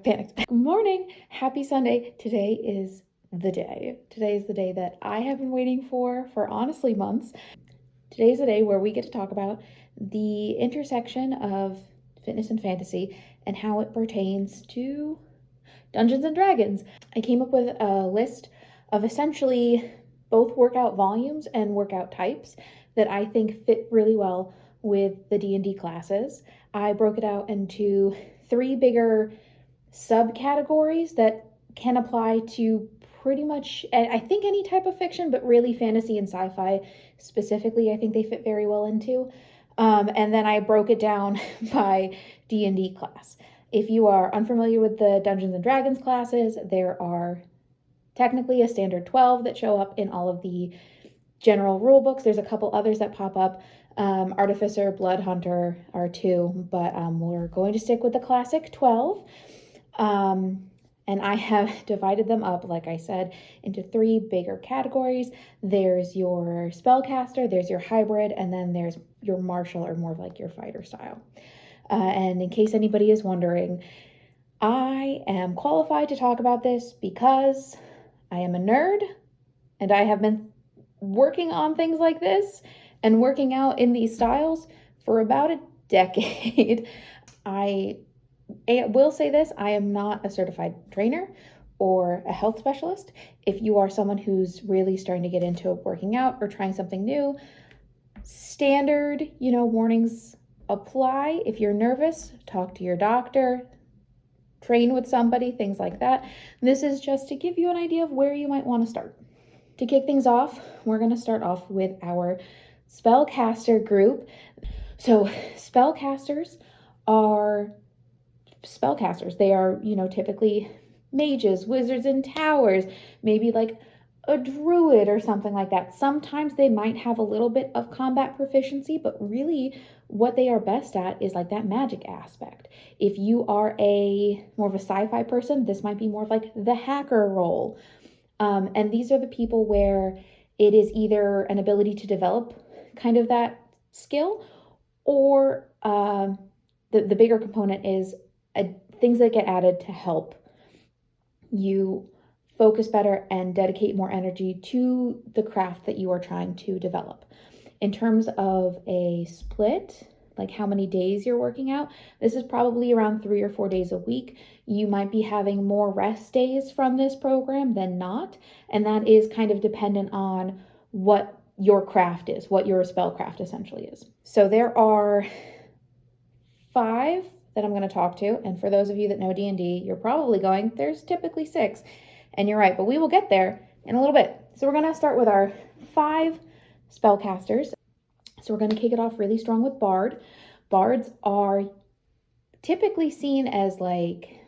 panicked. Good morning. Happy Sunday. Today is the day. Today is the day that I have been waiting for honestly months. Today's the day where we get to talk about the intersection of fitness and fantasy and how it pertains to Dungeons and Dragons. I came up with a list of essentially both workout volumes and workout types that I think fit really well with the D&D classes. I broke it out into 3 bigger subcategories that can apply to pretty much, I think, any type of fiction, but really fantasy and sci-fi specifically, I think they fit very well into. And then I broke it down by D&D class. If you are unfamiliar with the Dungeons and Dragons classes, there are technically a standard 12 that show up in all of the general rule books. There's a couple others that pop up. Artificer, Blood Hunter are 2, but we're going to stick with the classic 12. And I have divided them up, like I said, into 3 bigger categories. There's your spellcaster, there's your hybrid, and then there's your martial, or more of like your fighter style. And in case anybody is wondering, I am qualified to talk about this because I am a nerd and I have been working on things like this and working out in these styles for about a decade. I will say this, I am not a certified trainer or a health specialist. If you are someone who's really starting to get into working out or trying something new, standard, warnings apply. If you're nervous, talk to your doctor, train with somebody, things like that. This is just to give you an idea of where you might want to start. To kick things off, we're going to start off with our spellcaster group. So spellcasters are spellcasters. They are, typically mages, wizards in towers, maybe like a druid or something like that. Sometimes they might have a little bit of combat proficiency, but really what they are best at is like that magic aspect. If you are more of a sci-fi person, this might be more of like the hacker role. And these are the people where it is either an ability to develop kind of that skill, or the bigger component is things that get added to help you focus better and dedicate more energy to the craft that you are trying to develop. In terms of a split, like how many days you're working out, this is probably around 3 or 4 days a week. You might be having more rest days from this program than not, and that is kind of dependent on what your craft is, what your spellcraft essentially is. So there are 5 that I'm going to talk to, and for those of you that know D&D, you're probably going, there's typically 6, and you're right, but we will get there in a little bit. So we're going to start with our 5 spellcasters. So we're going to kick it off really strong with Bard. Bards are typically seen as like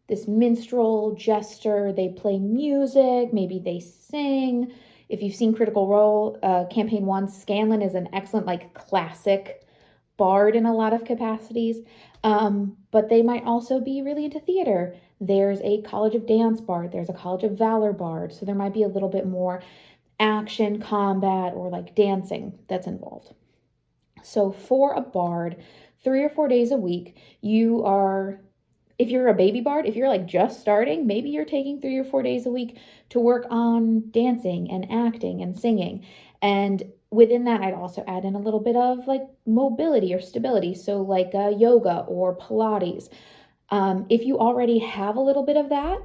this minstrel, jester. They play music, maybe they sing. If you've seen Critical Role, Campaign 1, Scanlan is an excellent like classic bard in a lot of capacities, but they might also be really into theater. There's a College of Dance bard, there's a College of Valor bard, so there might be a little bit more action, combat, or like dancing that's involved. So for a bard, 3 or 4 days a week, if you're a baby bard, if you're like just starting, maybe you're taking 3 or 4 days a week to work on dancing and acting and singing. And within that, I'd also add in a little bit of like mobility or stability. So like yoga or Pilates. If you already have a little bit of that,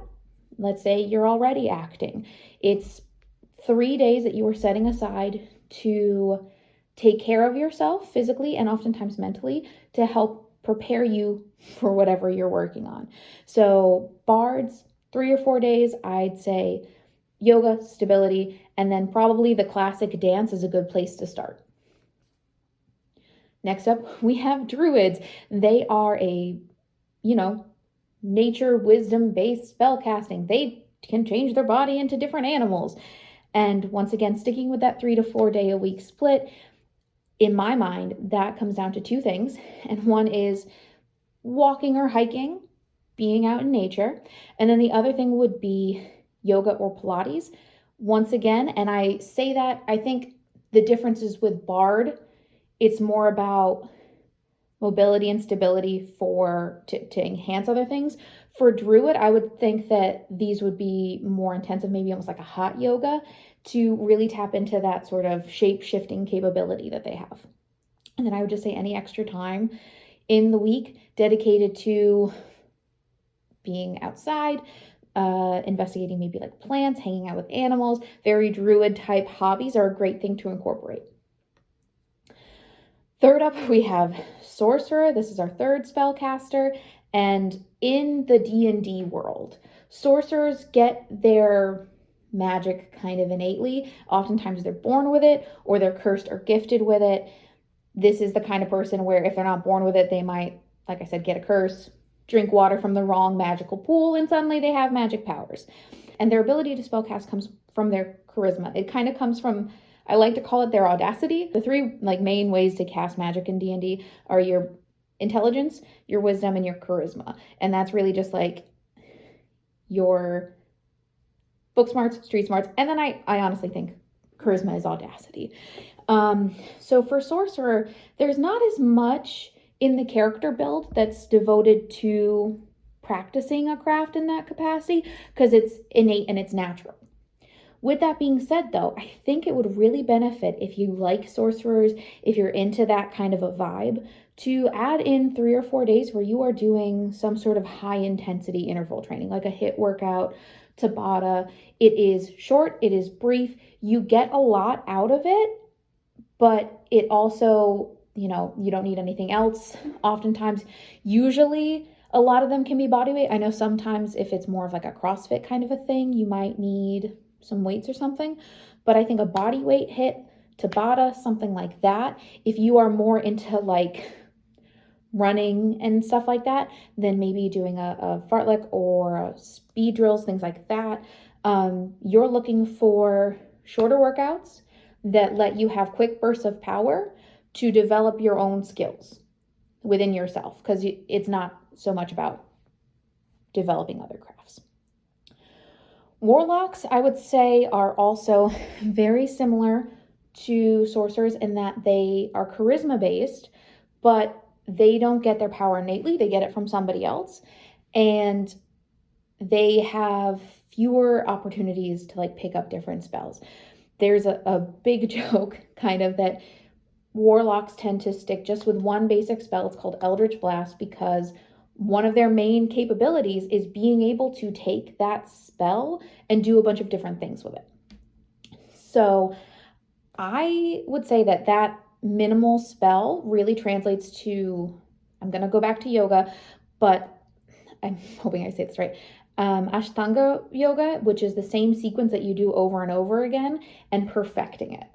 let's say you're already acting, it's 3 days that you are setting aside to take care of yourself physically and oftentimes mentally to help prepare you for whatever you're working on. So bards, 3 or 4 days, I'd say yoga, stability, and then probably the classic dance is a good place to start. Next up, we have druids. They are a, nature wisdom-based spellcasting. They can change their body into different animals. And once again, sticking with that 3 to 4 day a week split, in my mind, that comes down to 2 things. And one is walking or hiking, being out in nature. And then the other thing would be yoga or Pilates. Once again, and I say that, I think the difference is with Bard, it's more about mobility and stability to enhance other things. For Druid, I would think that these would be more intensive, maybe almost like a hot yoga, to really tap into that sort of shape-shifting capability that they have. And then I would just say any extra time in the week dedicated to being outside, investigating maybe like plants, hanging out with animals, very Druid type hobbies are a great thing to incorporate. Third up, we have Sorcerer. This is our third spellcaster. And in the D&D world, sorcerers get their magic kind of innately. Oftentimes they're born with it, or they're cursed or gifted with it. This is the kind of person where if they're not born with it, they might, like I said, get a curse, drink water from the wrong magical pool, and suddenly they have magic powers. And their ability to spellcast comes from their charisma. It kind of comes from, I like to call it their audacity. The three like main ways to cast magic in D&D are your intelligence, your wisdom, and your charisma. And that's really just like your book smarts, street smarts, and then I honestly think charisma is audacity. So for Sorcerer, there's not as much in the character build that's devoted to practicing a craft in that capacity because it's innate and it's natural. With that being said, though, I think it would really benefit if you like sorcerers, if you're into that kind of a vibe, to add in 3 or 4 days where you are doing some sort of high intensity interval training, like a HIIT workout, Tabata. It is short, it is brief, you get a lot out of it, but it also, you don't need anything else. Oftentimes, usually a lot of them can be body weight. I know sometimes if it's more of like a CrossFit kind of a thing, you might need some weights or something, but I think a body weight HIIT, Tabata, something like that, if you are more into like running and stuff like that, then maybe doing a fartlek or speed drills, things like that. You're looking for shorter workouts that let you have quick bursts of power to develop your own skills within yourself, because it's not so much about developing other crafts. Warlocks, I would say, are also very similar to sorcerers in that they are charisma based, but they don't get their power innately. They get it from somebody else, and they have fewer opportunities to like pick up different spells. There's a big joke kind of that warlocks tend to stick just with one basic spell. It's called Eldritch Blast because one of their main capabilities is being able to take that spell and do a bunch of different things with it. So I would say that minimal spell really translates to, I'm going to go back to yoga, but I'm hoping I say this right. Ashtanga yoga, which is the same sequence that you do over and over again and perfecting it,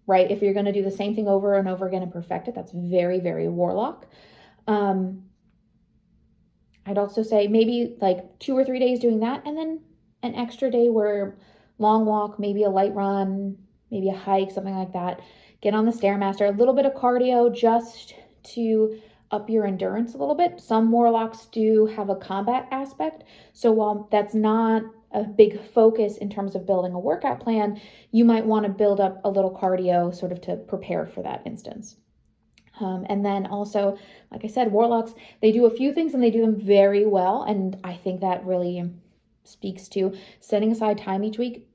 right? If you're going to do the same thing over and over again and perfect it, that's very, very warlock. I'd also say maybe like 2 or 3 days doing that, and then an extra day where long walk, maybe a light run, maybe a hike, something like that. Get on the Stairmaster, a little bit of cardio just to up your endurance a little bit. Some warlocks do have a combat aspect, so while that's not a big focus in terms of building a workout plan, you might want to build up a little cardio sort of to prepare for that instance. And then also, like I said, warlocks, they do a few things and they do them very well. And I think that really speaks to setting aside time each week,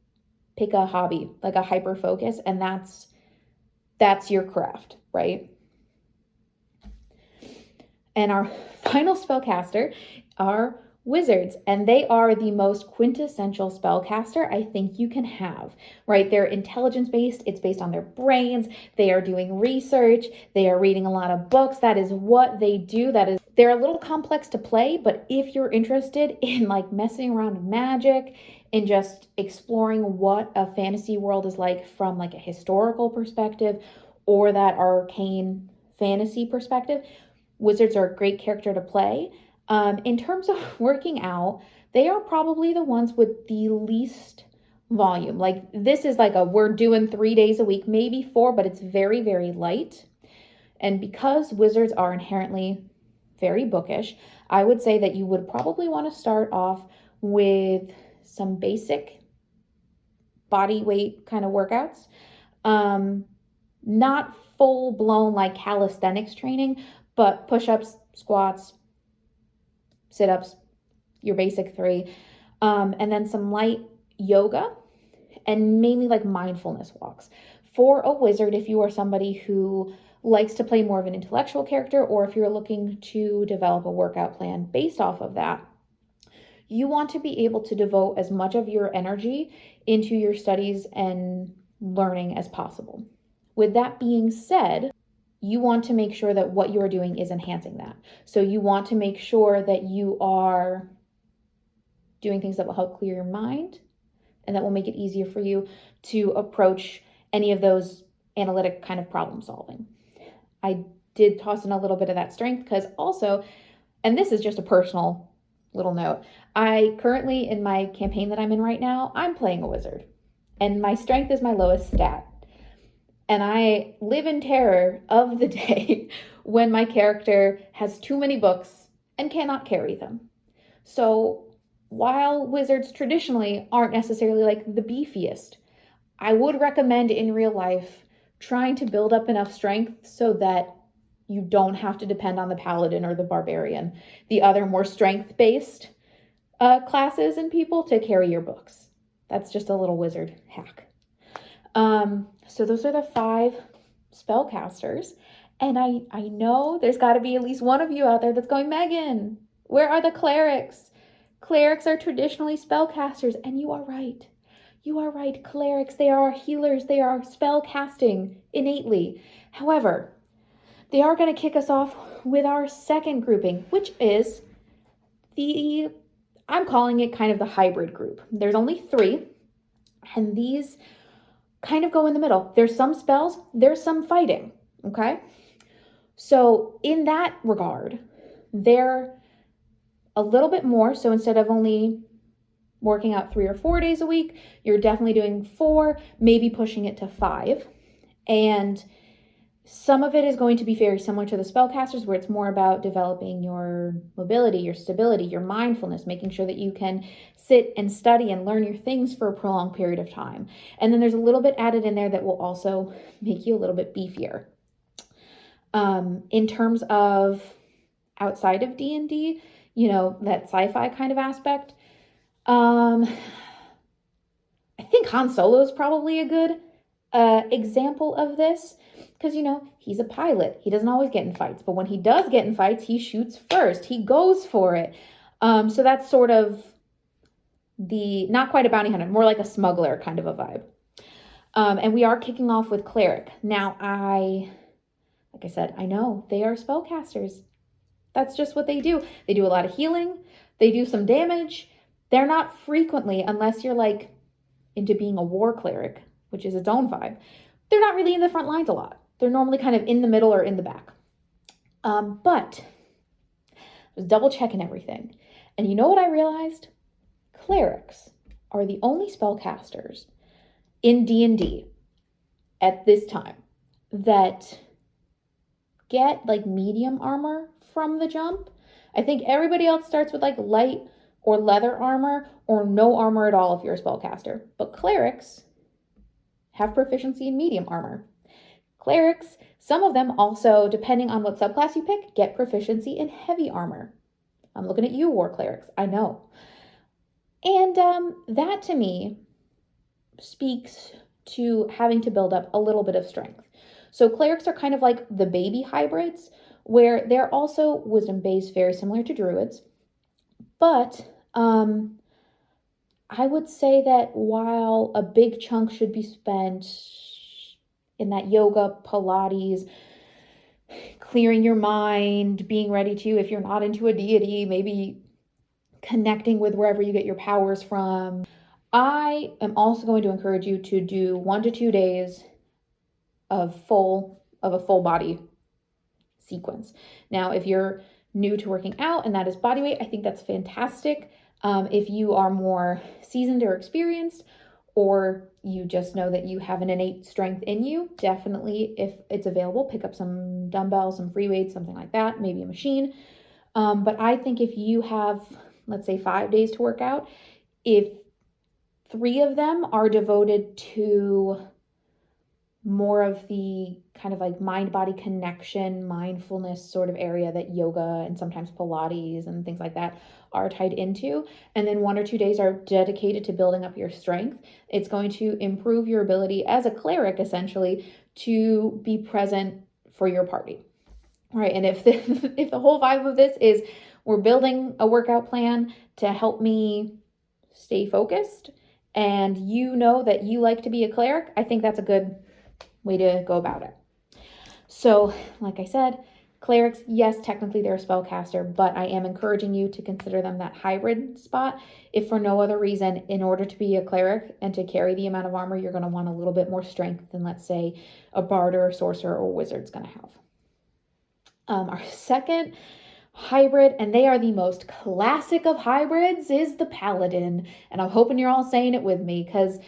pick a hobby, like a hyper focus, and that's your craft, right? And our final spellcaster are wizards, and they are the most quintessential spellcaster I think you can have, right? They're intelligence based. It's based on their brains. They are doing research. They are reading a lot of books. That is what they do. They're a little complex to play, but if you're interested in like messing around with magic and just exploring what a fantasy world is like from like a historical perspective or that arcane fantasy perspective, wizards are a great character to play. In terms of working out, they are probably the ones with the least volume. Like this is like we're doing 3 days a week, maybe 4, but it's very, very light. And because wizards are inherently very bookish, I would say that you would probably want to start off with some basic body weight kind of workouts. Not full blown like calisthenics training, but push-ups, squats, sit-ups, your basic 3. And then some light yoga and mainly like mindfulness walks. For a wizard, if you are somebody who likes to play more of an intellectual character, or if you're looking to develop a workout plan based off of that, you want to be able to devote as much of your energy into your studies and learning as possible. With that being said, you want to make sure that what you're doing is enhancing that. So you want to make sure that you are doing things that will help clear your mind and that will make it easier for you to approach any of those analytic kind of problem solving. I did toss in a little bit of that strength because also, and this is just a personal little note, I currently, in my campaign that I'm in right now, I'm playing a wizard and my strength is my lowest stat. And I live in terror of the day when my character has too many books and cannot carry them. So while wizards traditionally aren't necessarily like the beefiest, I would recommend in real life trying to build up enough strength so that you don't have to depend on the paladin or the barbarian, the other more strength-based classes and people to carry your books. That's just a little wizard hack. So those are the 5 spellcasters. And I know there's got to be at least one of you out there that's going, Megan, where are the clerics? Clerics are traditionally spellcasters, and you are right. You are right. Clerics, they are healers. They are spell casting innately. However, they are going to kick us off with our second grouping, which is I'm calling it kind of the hybrid group. There's only 3, and these kind of go in the middle. There's some spells, there's some fighting, okay? So in that regard, they're a little bit more. So instead of only working out 3 or 4 days a week, you're definitely doing 4, maybe pushing it to 5. And some of it is going to be very similar to the spellcasters, where it's more about developing your mobility, your stability, your mindfulness, making sure that you can sit and study and learn your things for a prolonged period of time. And then there's a little bit added in there that will also make you a little bit beefier. In terms of outside of D&D, that sci-fi kind of aspect, I think Han Solo is probably a good example of this, because he's a pilot. He doesn't always get in fights, but when he does get in fights, he shoots first. He goes for it. So that's sort of not quite a bounty hunter, more like a smuggler kind of a vibe. And we are kicking off with cleric. Now, like I said, I know they are spellcasters. That's just what they do. They do a lot of healing. They do some damage. They're not frequently, unless you're like into being a war cleric, which is its own vibe, they're not really in the front lines a lot. They're normally kind of in the middle or in the back. But I was double checking everything. And you know what I realized? Clerics are the only spellcasters in D&D at this time that get like medium armor from the jump. I think everybody else starts with like light or leather armor or no armor at all if you're a spellcaster. But clerics have proficiency in medium armor. Clerics, some of them also, depending on what subclass you pick, get proficiency in heavy armor. I'm looking at you, war clerics, I know. And that to me speaks to having to build up a little bit of strength. So clerics are kind of like the baby hybrids, where they're also wisdom-based, very similar to druids. But I would say that while a big chunk should be spent in that yoga, Pilates, clearing your mind, being ready to, if you're not into a deity, maybe connecting with wherever you get your powers from, I am also going to encourage you to do 1 to 2 days of a full body sequence. Now, if you're new to working out and that is body weight, I think that's fantastic. If you are more seasoned or experienced, or you just know that you have an innate strength in you, definitely, if it's available, pick up some dumbbells, some free weights, something like that, maybe a machine. But I think if you have, let's say, 5 days to work out, if 3 of them are devoted to more of the kind of like mind-body connection, mindfulness sort of area that yoga and sometimes Pilates and things like that are tied into. And then 1 or 2 days are dedicated to building up your strength. It's going to improve your ability as a cleric, essentially, to be present for your party. Right. And if if the whole vibe of this is we're building a workout plan to help me stay focused, and you know that you like to be a cleric, I think that's a good way to go about it. So, like I said, clerics, yes, technically they're a spellcaster, but I am encouraging you to consider them that hybrid spot. If for no other reason, in order to be a cleric and to carry the amount of armor, you're going to want a little bit more strength than, let's say, a bard or a sorcerer or wizard's going to have. Our second hybrid, and they are the most classic of hybrids, is the paladin. And I'm hoping you're all saying it with me, because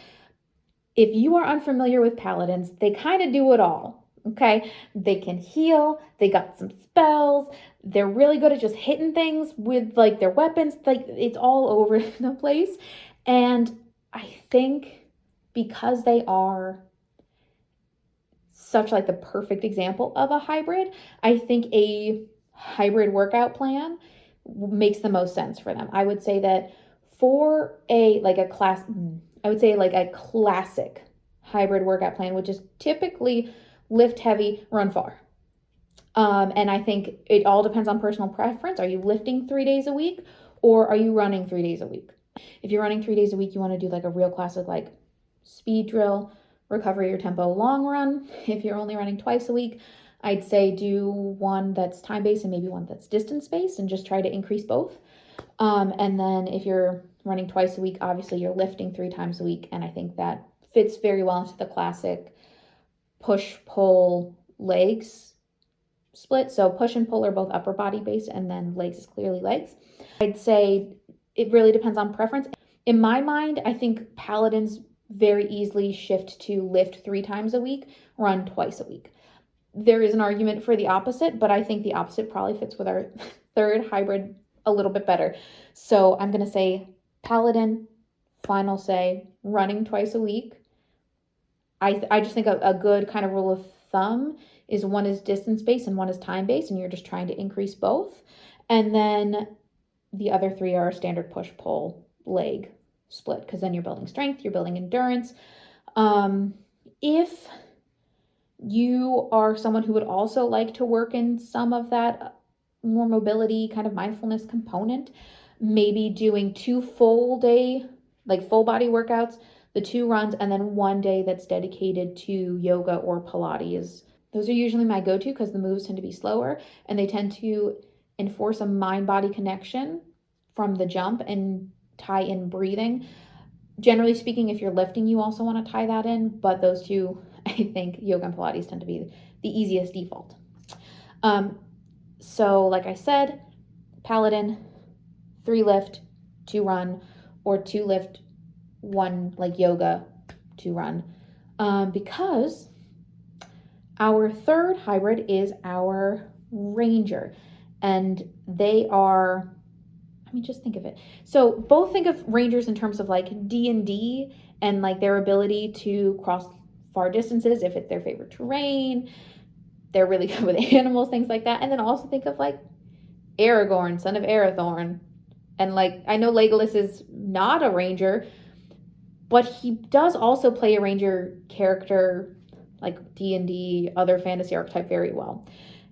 if you are unfamiliar with paladins, they kind of do it all, okay? They can heal, they got some spells, they're really good at just hitting things with like their weapons, like it's all over the place. And I think because they are such like the perfect example of a hybrid, I think a hybrid workout plan makes the most sense for them. I would say that for a classic hybrid workout plan, which is typically lift heavy, run far. And I think it all depends on personal preference. Are you lifting 3 days a week, or are you running 3 days a week? If you're running 3 days a week, you want to do like a real classic like speed drill, recover your tempo long run. If you're only running twice a week, I'd say do one that's time-based and maybe one that's distance-based, and just try to increase both. And then if you're running twice a week, obviously you're lifting 3 times a week. And I think that fits very well into the classic push-pull legs split. So push and pull are both upper body based, and then legs is clearly legs. I'd say it really depends on preference. In my mind, I think paladins very easily shift to lift 3 times a week, run twice a week. There is an argument for the opposite, but I think the opposite probably fits with our third hybrid a little bit better. So I'm going to say paladin, final say, running twice a week. I just think a good kind of rule of thumb is one is distance-based and one is time-based, and you're just trying to increase both. And then the other 3 are standard push-pull leg split, because then you're building strength, you're building endurance. If you are someone who would also like to work in some of that more mobility kind of mindfulness component, maybe doing 2 full day, like full body workouts, the 2 runs, and then 1 day that's dedicated to yoga or Pilates. Those are usually my go-to, because the moves tend to be slower and they tend to enforce a mind-body connection from the jump and tie in breathing. Generally speaking, if you're lifting, you also want to tie that in, but those 2, I think yoga and Pilates tend to be the easiest default. So like I said, paladin, 3 lift, 2 run, or 2 lift, 1 like yoga, 2 run. Because our third hybrid is our ranger, and they are, let me just think of it. So both think of rangers in terms of like D&D and like their ability to cross far distances if it's their favorite terrain. They're really good with animals, things like that. And then also think of like Aragorn, son of Arathorn. And like, I know Legolas is not a ranger, but he does also play a ranger character like D&D, other fantasy archetype very well.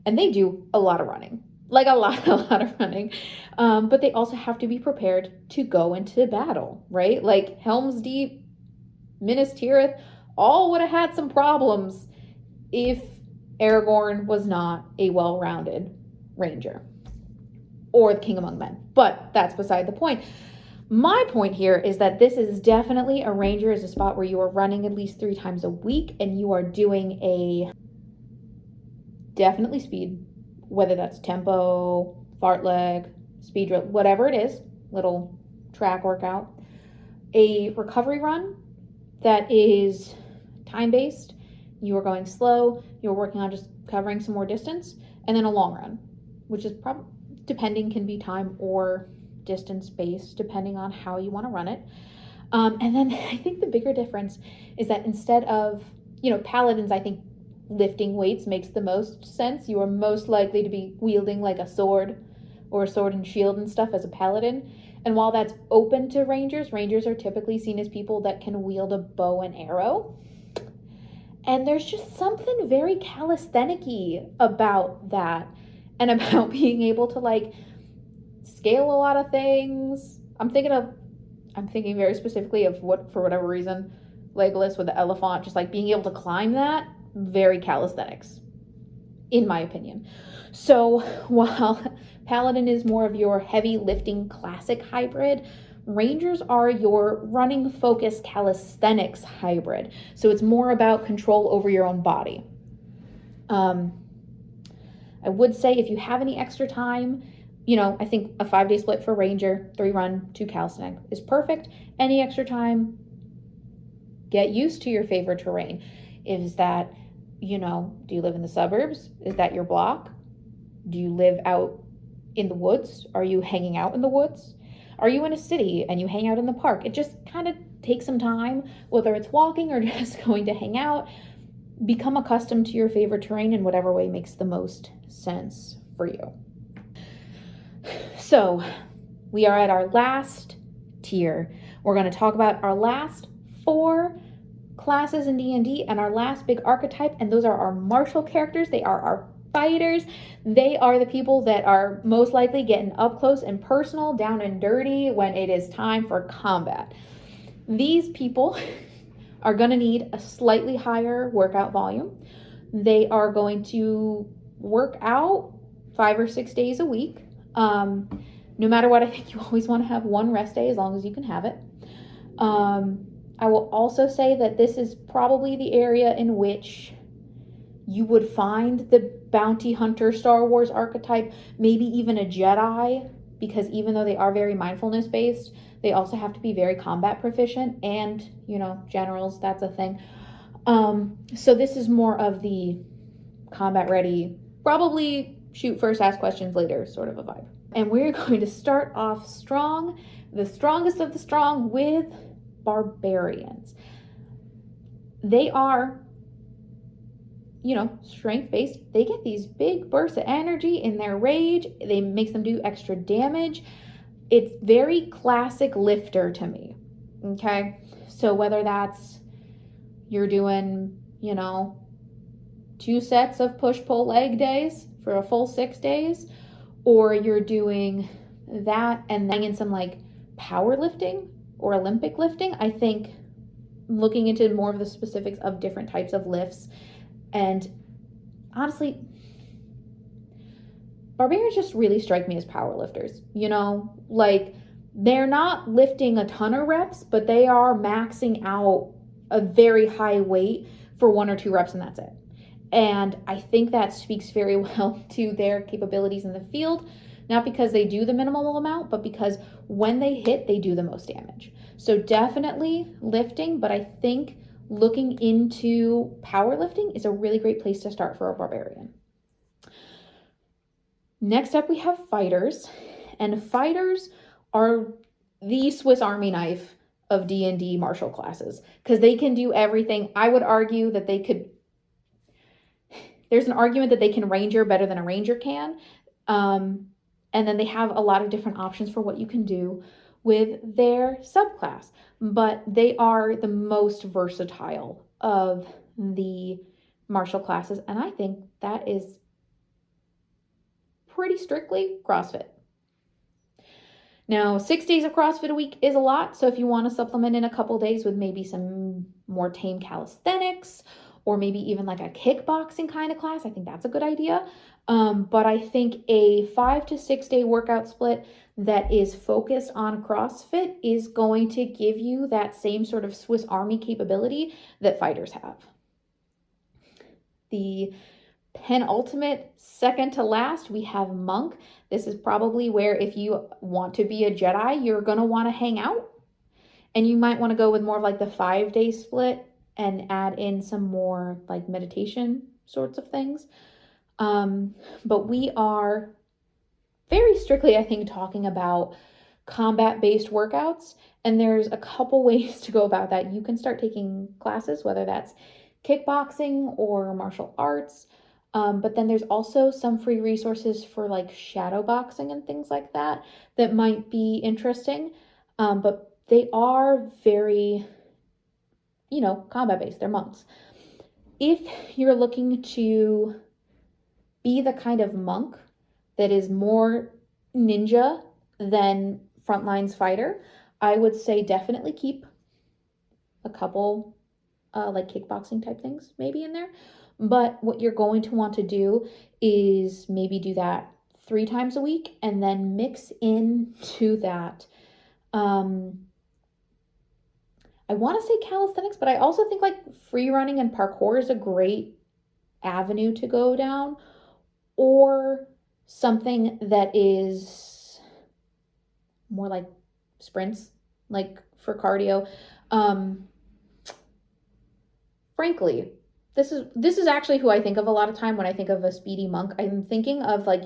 And they do a lot of running, like a lot of running. But they also have to be prepared to go into battle, right? Like Helm's Deep, Minas Tirith, all would have had some problems if Aragorn was not a well-rounded ranger or the king among men. But that's beside the point. My point here is that this is definitely a ranger is a spot where you are running at least 3 times a week, and you are doing a definitely speed, whether that's tempo, fartlek, speed drill, whatever it is, little track workout, a recovery run that is time-based. You are going slow, you're working on just covering some more distance, and then a long run, which is probably, depending, can be time or distance-based, depending on how you want to run it. And then I think the bigger difference is that instead of paladins, I think lifting weights makes the most sense. You are most likely to be wielding like a sword or a sword and shield and stuff as a paladin. And while that's open to rangers are typically seen as people that can wield a bow and arrow. And there's just something very calisthenic-y about that, and about being able to like scale a lot of things. I'm thinking very specifically of for whatever reason, Legolas with the elephant, just like being able to climb that, very calisthenics, in my opinion. So while Paladin is more of your heavy lifting classic hybrid, Rangers are your running focus calisthenics hybrid. So it's more about control over your own body. I would say if you have any extra time, I think a 5-day split for Ranger, 3 run, 2 calisthenic is perfect. Any extra time, get used to your favorite terrain. Is that, do you live in the suburbs? Is that your block? Do you live out in the woods? Are you hanging out in the woods? Are you in a city and you hang out in the park? It just kind of takes some time, whether it's walking or just going to hang out. Become accustomed to your favorite terrain in whatever way makes the most sense for you. So we are at our last tier. We're going to talk about our last 4 classes in D&D and our last big archetype, and those are our martial characters. They are our fighters. They are the people that are most likely getting up close and personal, down and dirty when it is time for combat. These people are going to need a slightly higher workout volume. They are going to work out 5 or 6 days a week. No matter what, I think you always want to have 1 rest day as long as you can have it. I will also say that this is probably the area in which you would find the bounty hunter Star Wars archetype, maybe even a Jedi, because even though they are very mindfulness based, they also have to be very combat proficient, and generals, that's a thing. So this is more of the combat ready, probably shoot first, ask questions later sort of a vibe. And we're going to start off strong, the strongest of the strong, with barbarians. They are, strength based. They get these big bursts of energy in their rage. They makes them do extra damage. It's very classic lifter to me. Okay. So whether that's you're doing, 2 sets of push-pull leg days for a full 6 days, or you're doing that and then in some like powerlifting or Olympic lifting, I think looking into more of the specifics of different types of lifts. And honestly, barbarians just really strike me as powerlifters, like they're not lifting a ton of reps, but they are maxing out a very high weight for 1 or 2 reps, and that's it. And I think that speaks very well to their capabilities in the field, not because they do the minimal amount, but because when they hit, they do the most damage. So definitely lifting, but I think looking into powerlifting is a really great place to start for a barbarian. Next up, we have fighters, and fighters are the Swiss Army knife of D&D martial classes because they can do everything. I would argue that there's an argument that they can ranger better than a ranger can. And then they have a lot of different options for what you can do with their subclass, but they are the most versatile of the martial classes. And I think that is pretty strictly CrossFit. Now, 6 days of CrossFit a week is a lot. So if you want to supplement in a couple days with maybe some more tame calisthenics, or maybe even like a kickboxing kind of class, I think that's a good idea. But I think a 5 to 6 day workout split that is focused on CrossFit is going to give you that same sort of Swiss Army capability that fighters have. The penultimate, second to last, we have Monk. This is probably where if you want to be a Jedi, you're going to want to hang out. And you might want to go with more of like the 5-day split and add in some more like meditation sorts of things. But we are very strictly, I think, talking about combat-based workouts. And there's a couple ways to go about that. You can start taking classes, whether that's kickboxing or martial arts. But then there's also some free resources for like shadow boxing and things like that that might be interesting. But they are very, combat based. They're monks. If you're looking to be the kind of monk that is more ninja than frontlines fighter, I would say definitely keep a couple like kickboxing type things maybe in there. But what you're going to want to do is maybe do that 3 times a week and then mix into that. I want to say calisthenics, but I also think like free running and parkour is a great avenue to go down, or something that is more like sprints, like for cardio. Frankly, this is actually who I think of a lot of time when I think of a speedy monk. I'm thinking of like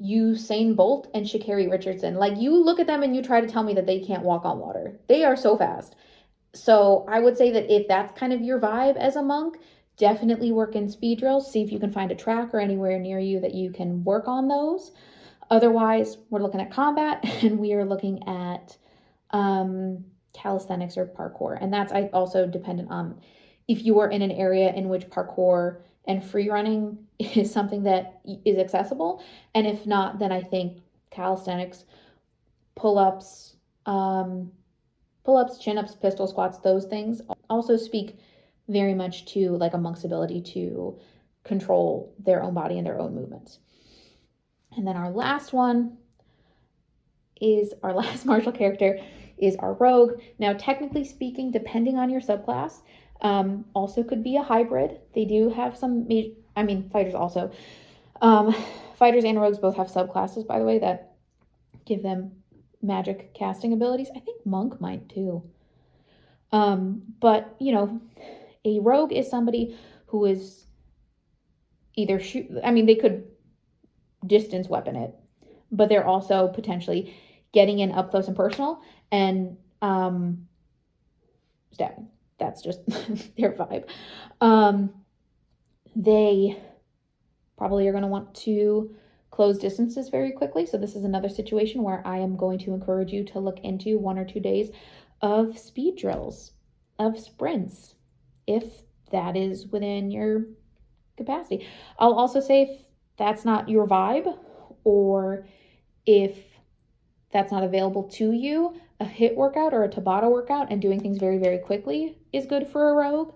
Usain Bolt and Sha'Carri Richardson. Like, you look at them and you try to tell me that they can't walk on water. They are so fast. So I would say that if that's kind of your vibe as a monk, definitely work in speed drills. See if you can find a track or anywhere near you that you can work on those. Otherwise, we're looking at combat and we are looking at calisthenics or parkour. And that's also dependent on if you are in an area in which parkour and free running is something that is accessible. And if not, then I think calisthenics, pull-ups, chin-ups, pistol squats, those things also speak very much to like a monk's ability to control their own body and their own movements. And then our last martial character is our rogue. Now, technically speaking, depending on your subclass, also could be a hybrid. They do have some, fighters also. Fighters and rogues both have subclasses, by the way, that give them magic casting abilities. I think monk might too. But, a rogue is somebody who is either they could distance weapon it, but they're also potentially getting in up close and personal and stabbing. That's just their vibe. They probably are going to want to close distances very quickly. So this is another situation where I am going to encourage you to look into 1 or 2 days of speed drills, of sprints, if that is within your capacity. I'll also say if that's not your vibe, or if that's not available to you, a HIIT workout or a Tabata workout and doing things very, very quickly is good for a rogue.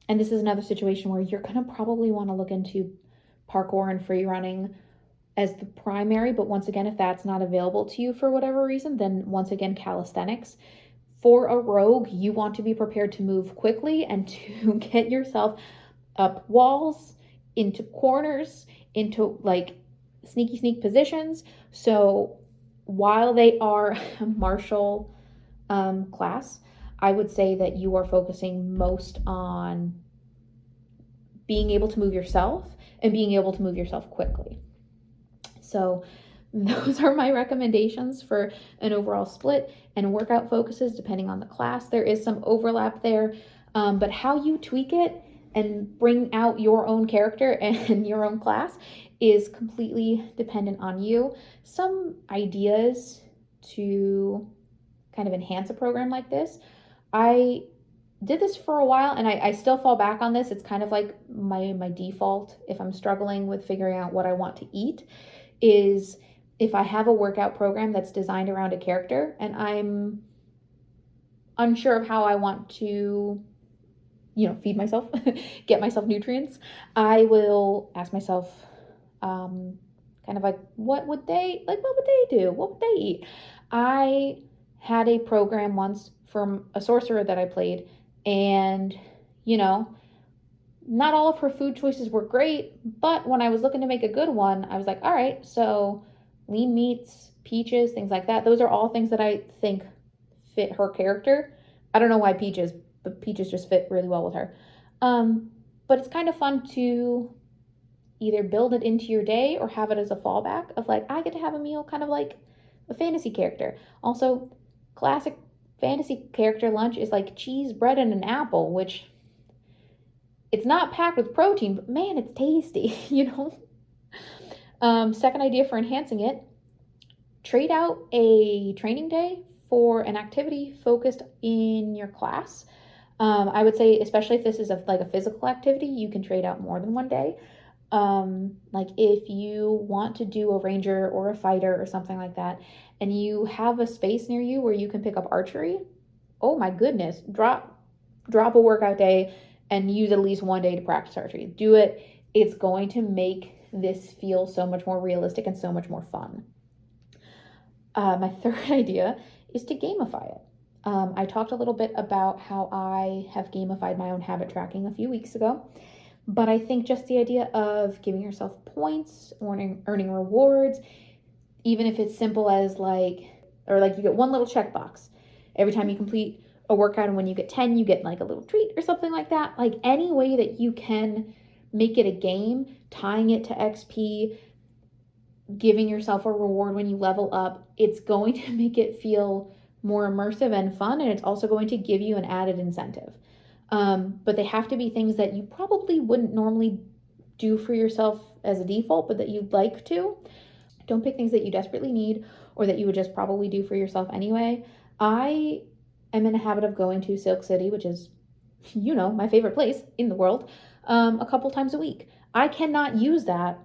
And this is another situation where you're going to probably want to look into parkour and free running as the primary. But once again, if that's not available to you for whatever reason, then once again, calisthenics. For a rogue, you want to be prepared to move quickly and to get yourself up walls, into corners, into like sneak positions. So while they are a martial class, I would say that you are focusing most on being able to move yourself and being able to move yourself quickly. So those are my recommendations for an overall split and workout focuses depending on the class. There is some overlap there, but how you tweak it and bring out your own character and your own class is completely dependent on you. Some ideas to kind of enhance a program like this. I did this for a while and I still fall back on this. It's kind of like my default if I'm struggling with figuring out what I want to eat, is if I have a workout program that's designed around a character and I'm unsure of how I want to, feed myself, get myself nutrients, I will ask myself, kind of like, what would they do? What would they eat? I had a program once from a sorcerer that I played, and, not all of her food choices were great, but when I was looking to make a good one, I was like, all right, so lean meats, peaches, things like that. Those are all things that I think fit her character. I don't know why peaches, but peaches just fit really well with her. But it's kind of fun to either build it into your day or have it as a fallback of like, I get to have a meal kind of like a fantasy character. Also, classic fantasy character lunch is like cheese, bread, and an apple, which it's not packed with protein, but man, it's tasty, you know? Second idea for enhancing it, trade out a training day for an activity focused in your class. I would say, especially if this is like a physical activity, you can trade out more than one day. Like if you want to do a ranger or a fighter or something like that, and you have a space near you where you can pick up archery, oh my goodness, drop a workout day and use at least one day to practice archery. Do it. It's going to make this feel so much more realistic and so much more fun. My third idea is to gamify it. I talked a little bit about how I have gamified my own habit tracking a few weeks ago, but I think just the idea of giving yourself points, earning rewards, even if it's simple as like you get one little checkbox every time you complete a workout, and when you get 10, you get like a little treat or something like that. Like any way that you can make it a game, tying it to XP, giving yourself a reward when you level up, it's going to make it feel more immersive and fun, and it's also going to give you an added incentive. But they have to be things that you probably wouldn't normally do for yourself as a default, but that you'd like to. Don't pick things that you desperately need or that you would just probably do for yourself anyway. I am in a habit of going to Silk City, which is, you know, my favorite place in the world, a couple times a week. I cannot use that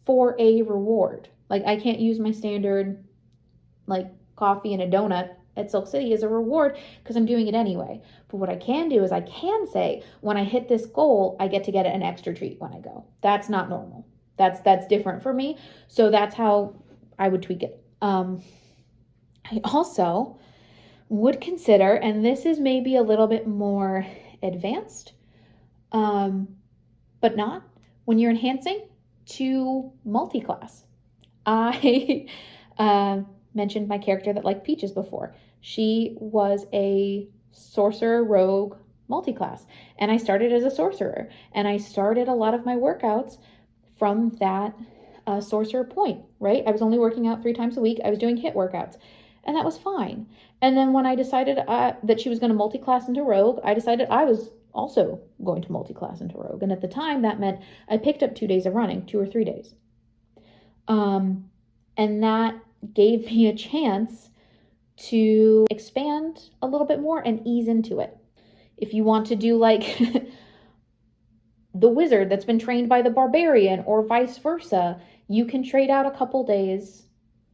for a reward. Like I can't use my standard like coffee and a donut at Silk City as a reward because I'm doing it anyway. But what I can do is I can say when I hit this goal, I get to get an extra treat when I go. That's not normal. That's different for me. So that's how I would tweak it. I also would consider, and this is maybe a little bit more advanced, but not when you're enhancing, to multi-class. I mentioned my character that liked peaches before. She was a sorcerer rogue multi-class, and I started as a sorcerer, and I started a lot of my workouts from that sorcerer point, right? I was only working out 3 times a week. I was doing HIIT workouts, and that was fine. And then when I decided that she was going to multi-class into rogue, I decided I was also going to multi-class into rogue. And at the time, that meant I picked up 2 days of running, 2 or 3 days. And that gave me a chance to expand a little bit more and ease into it. If you want to do like the wizard that's been trained by the barbarian or vice versa, you can trade out a couple days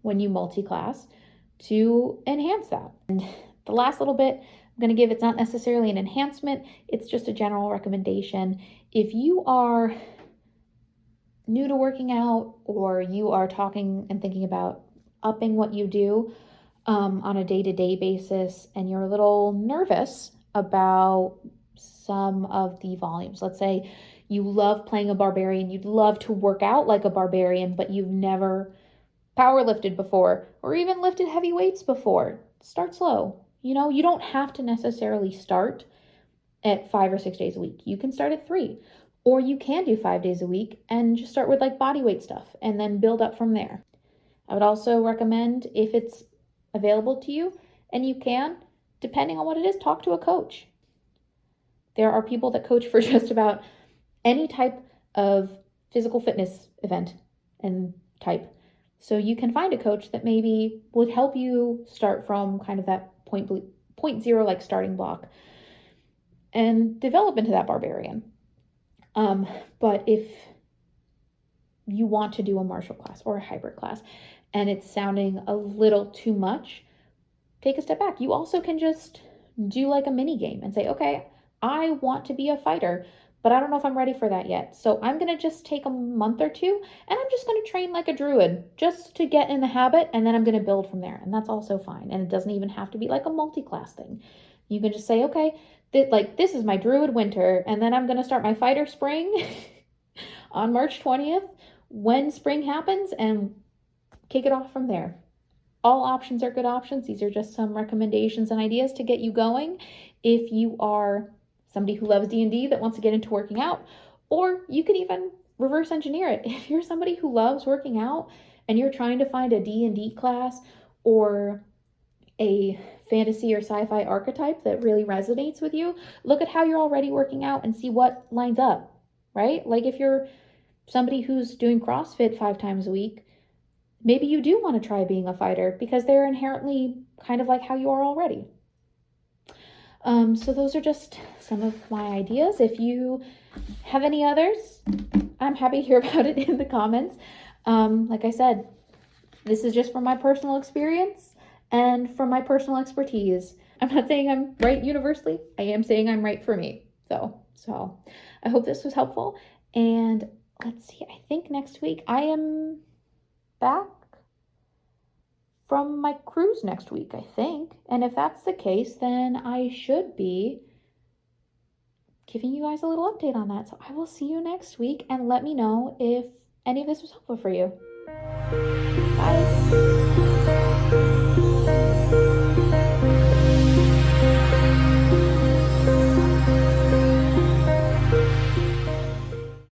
when you multi-class to enhance that. And the last little bit I'm going to give, it's not necessarily an enhancement, it's just a general recommendation. If you are new to working out, or you are talking and thinking about upping what you do on a day-to-day basis, and you're a little nervous about some of the volumes, let's say you love playing a barbarian, you'd love to work out like a barbarian, but you've never power lifted before or even lifted heavy weights before, start slow. You know, you don't have to necessarily start at 5 or 6 days a week. You can start at 3, or you can do 5 days a week and just start with like body weight stuff and then build up from there. I would also recommend, if it's available to you and you can, depending on what it is, talk to a coach. There are people that coach for just about any type of physical fitness event and type. So you can find a coach that maybe would help you start from kind of that point zero, like starting block, and develop into that barbarian. But if you want to do a martial class or a hybrid class and it's sounding a little too much, take a step back. You also can just do like a mini game and say, okay, I want to be a fighter, but I don't know if I'm ready for that yet. So I'm going to just take a month or 2 and I'm just going to train like a druid just to get in the habit, and then I'm going to build from there. And that's also fine. And it doesn't even have to be like a multi-class thing. You can just say, okay, this is my druid winter, and then I'm going to start my fighter spring on March 20th when spring happens, and kick it off from there. All options are good options. These are just some recommendations and ideas to get you going. If you are somebody who loves D&D that wants to get into working out, or you could even reverse engineer it. If you're somebody who loves working out and you're trying to find a D&D class or a fantasy or sci-fi archetype that really resonates with you, look at how you're already working out and see what lines up, right? Like if you're somebody who's doing CrossFit 5 times a week, maybe you do want to try being a fighter because they're inherently kind of like how you are already. So those are just some of my ideas. If you have any others, I'm happy to hear about it in the comments. Like I said, this is just from my personal experience and from my personal expertise. I'm not saying I'm right universally. I am saying I'm right for me. So I hope this was helpful. And let's see, I think next week I am back from my cruise next week, I think. And if that's the case, then I should be giving you guys a little update on that. So I will see you next week, and let me know if any of this was helpful for you. Bye.